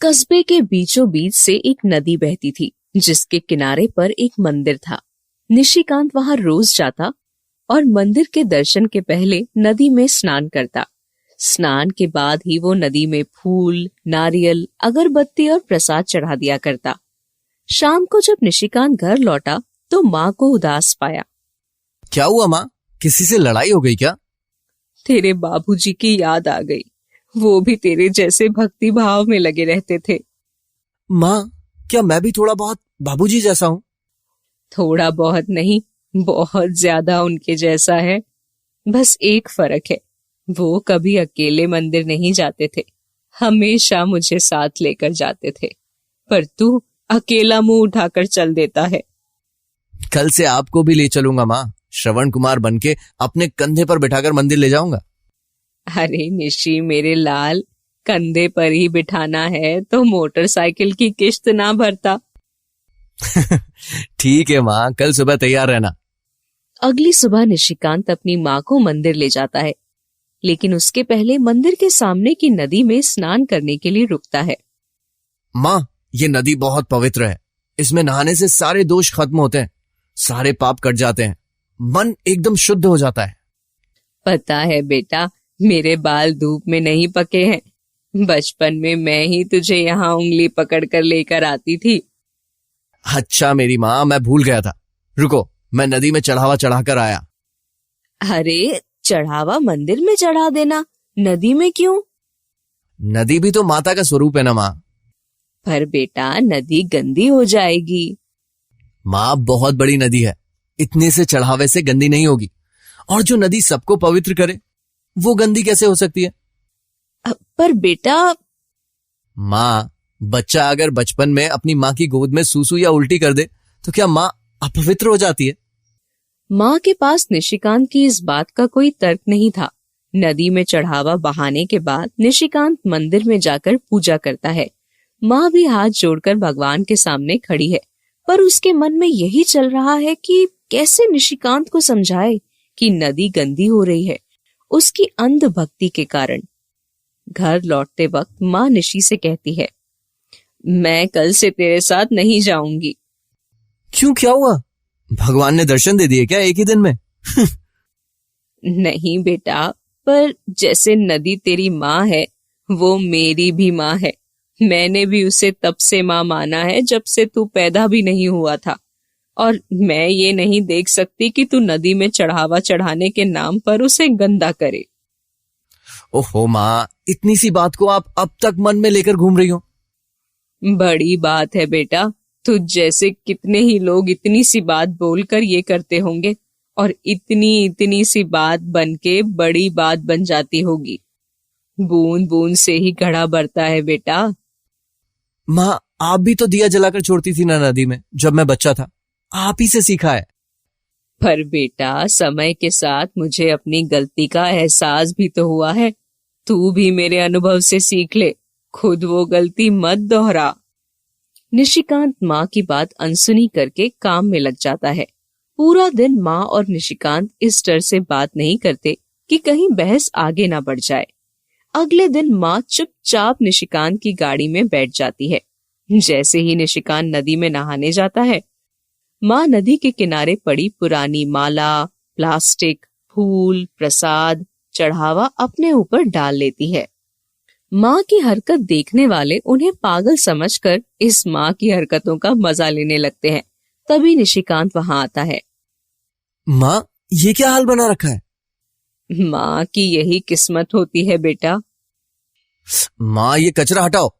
कस्बे के बीचों बीच से एक नदी बहती थी, जिसके किनारे पर एक मंदिर था। निशिकांत वहां रोज जाता और मंदिर के दर्शन के पहले नदी में स्नान करता। स्नान के बाद ही वो नदी में फूल, नारियल, अगरबत्ती और प्रसाद चढ़ा दिया करता। शाम को जब निशिकांत घर लौटा तो माँ को उदास पाया। क्या हुआ माँ, किसी से लड़ाई हो गई क्या? तेरे बाबूजी की याद आ गई। वो भी तेरे जैसे भक्ति भाव में लगे रहते थे। माँ, क्या मैं भी थोड़ा बहुत बाबूजी जैसा हूँ? थोड़ा बहुत नहीं, बहुत ज्यादा उनके जैसा है। बस एक फर्क है, वो कभी अकेले मंदिर नहीं जाते थे, हमेशा मुझे साथ लेकर जाते थे। पर तू अकेला मुंह उठाकर चल देता है। कल से आपको भी ले चलूंगा माँ। श्रवण कुमार बनके अपने कंधे पर बिठाकर मंदिर ले जाऊंगा। अरे निशी मेरे लाल, कंधे पर ही बिठाना है तो मोटरसाइकिल की किश्त ना भरता। ठीक है माँ, कल सुबह तैयार रहना। अगली सुबह निशिकांत अपनी माँ को मंदिर ले जाता है, लेकिन उसके पहले मंदिर के सामने की नदी में स्नान करने के लिए रुकता है। माँ, ये नदी बहुत पवित्र है। इसमें नहाने से सारे दोष खत्म होते हैं, सारे पाप कट जाते हैं, मन एकदम शुद्ध हो जाता है। पता है बेटा, मेरे बाल धूप में नहीं पके हैं। बचपन में मैं ही तुझे यहाँ उंगली पकड़कर लेकर आती थी। अच्छा मेरी माँ, मैं भूल गया था। रुको, मैं नदी में चढ़ावा चढ़ाकर आया। अरे चढ़ावा मंदिर में चढ़ा देना, नदी में क्यों? नदी भी तो माता का स्वरूप है ना माँ। पर बेटा नदी गंदी हो जाएगी। माँ, बहुत बड़ी नदी है, इतने से चढ़ावे से गंदी नहीं होगी। और जो नदी सबको पवित्र करे, वो गंदी कैसे हो सकती है? पर बेटा। माँ, बच्चा अगर बचपन में अपनी माँ की गोद में सूसू या उल्टी कर दे तो क्या माँ अपवित्र हो जाती है? माँ के पास निशिकांत की इस बात का कोई तर्क नहीं था। नदी में चढ़ावा बहाने के बाद निशिकांत मंदिर में जाकर पूजा करता है। माँ भी हाथ जोड़कर भगवान के सामने खड़ी है, पर उसके मन में यही चल रहा है कि कैसे निशिकांत को समझाए कि नदी गंदी हो रही है, उसकी अंध भक्ति के कारण। घर लौटते वक्त माँ निशी से कहती है, मैं कल से तेरे साथ नहीं जाऊंगी। क्यों, क्या हुआ? भगवान ने दर्शन दे दिए क्या एक ही दिन में? नहीं बेटा, पर जैसे नदी तेरी माँ है, वो मेरी भी माँ है। मैंने भी उसे तब से माँ माना है जब से तू पैदा भी नहीं हुआ था। और मैं ये नहीं देख सकती कि तू नदी में चढ़ावा चढ़ाने के नाम पर उसे गंदा करे। ओहो माँ, इतनी सी बात को आप अब तक मन में लेकर घूम रही हो? बड़ी बात है बेटा, तुझ जैसे कितने ही लोग इतनी सी बात बोलकर ये करते होंगे, और इतनी इतनी सी बात बनके बड़ी बात बन जाती होगी। बूंद बूंद से ही घड़ा भरता है बेटा। माँ, आप भी तो दिया जलाकर छोड़ती थी ना नदी में जब मैं बच्चा था। आप ही से सीखा है। पर बेटा, समय के साथ मुझे अपनी गलती का एहसास भी तो हुआ है। तू भी मेरे अनुभव से सीख ले, खुद वो गलती मत दोहरा। निशिकांत माँ की बात अनसुनी करके काम में लग जाता है। पूरा दिन माँ और निशिकांत इस डर से बात नहीं करते कि कहीं बहस आगे ना बढ़ जाए। अगले दिन माँ चुपचाप निशिकांत की गाड़ी में बैठ जाती है। जैसे ही निशिकांत नदी में नहाने जाता है, माँ नदी के किनारे पड़ी पुरानी माला, प्लास्टिक, फूल, प्रसाद, चढ़ावा अपने ऊपर डाल लेती है। माँ की हरकत देखने वाले उन्हें पागल समझकर इस माँ की हरकतों का मजा लेने लगते हैं। तभी निशिकांत वहां आता है। माँ, ये क्या हाल बना रखा है? माँ की यही किस्मत होती है बेटा। माँ, ये कचरा हटाओ,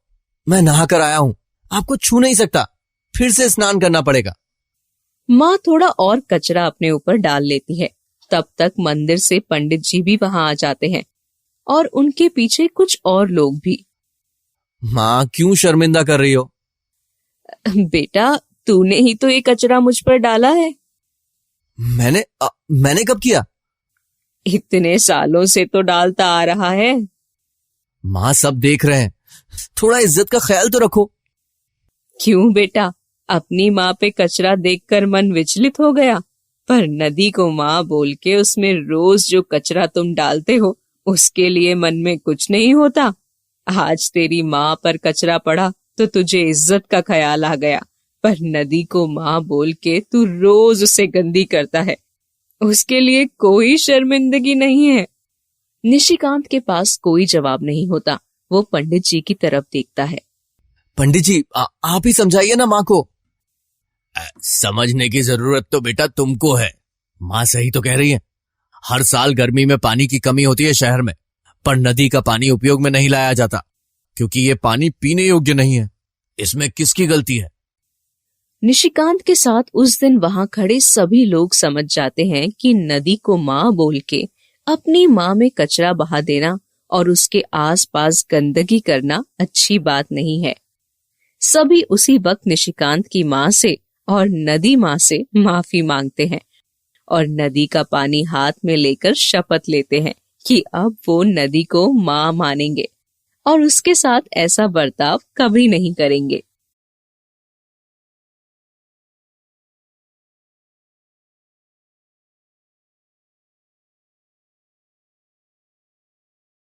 मैं नहा कर आया हूँ, आपको छू नहीं सकता, फिर से स्नान करना पड़ेगा। माँ थोड़ा और कचरा अपने ऊपर डाल लेती है। तब तक मंदिर से पंडित जी भी वहां आ जाते हैं, और उनके पीछे कुछ और लोग भी। माँ, क्यों शर्मिंदा कर रही हो? बेटा, तूने ही तो ये कचरा मुझ पर डाला है। मैंने कब किया? इतने सालों से तो डालता आ रहा है। माँ, सब देख रहे हैं, थोड़ा इज्जत का ख्याल तो रखो। क्यों बेटा, अपनी माँ पे कचरा देखकर मन विचलित हो गया? पर नदी को माँ बोल के उसमें रोज जो कचरा तुम डालते हो, उसके लिए मन में कुछ नहीं होता। आज तेरी माँ पर कचरा पड़ा तो तुझे इज्जत का ख्याल आ गया, पर नदी को माँ बोल के तू रोज उसे गंदी करता है। उसके लिए कोई शर्मिंदगी नहीं है। निशिकांत के पास कोई जवाब नहीं होता। वो पंडित जी की तरफ देखता है। पंडित जी, आप ही समझाइए ना माँ को। समझने की जरूरत तो बेटा तुमको है। माँ सही तो कह रही है। हर साल गर्मी में पानी की कमी होती है शहर में, पर नदी का पानी उपयोग में नहीं लाया जाता क्योंकि ये पानी पीने योग्य नहीं है। इसमें किसकी गलती है? निशिकांत के साथ उस दिन वहां खड़े सभी लोग समझ जाते हैं कि नदी को माँ बोल के अपनी माँ में कचरा बहा देना और उसके आसपास गंदगी करना अच्छी बात नहीं है। सभी उसी वक्त निशिकांत की माँ से और नदी माँ से माफी मांगते हैं और नदी का पानी हाथ में लेकर शपथ लेते हैं कि अब वो नदी को माँ मानेंगे और उसके साथ ऐसा बर्ताव कभी नहीं करेंगे।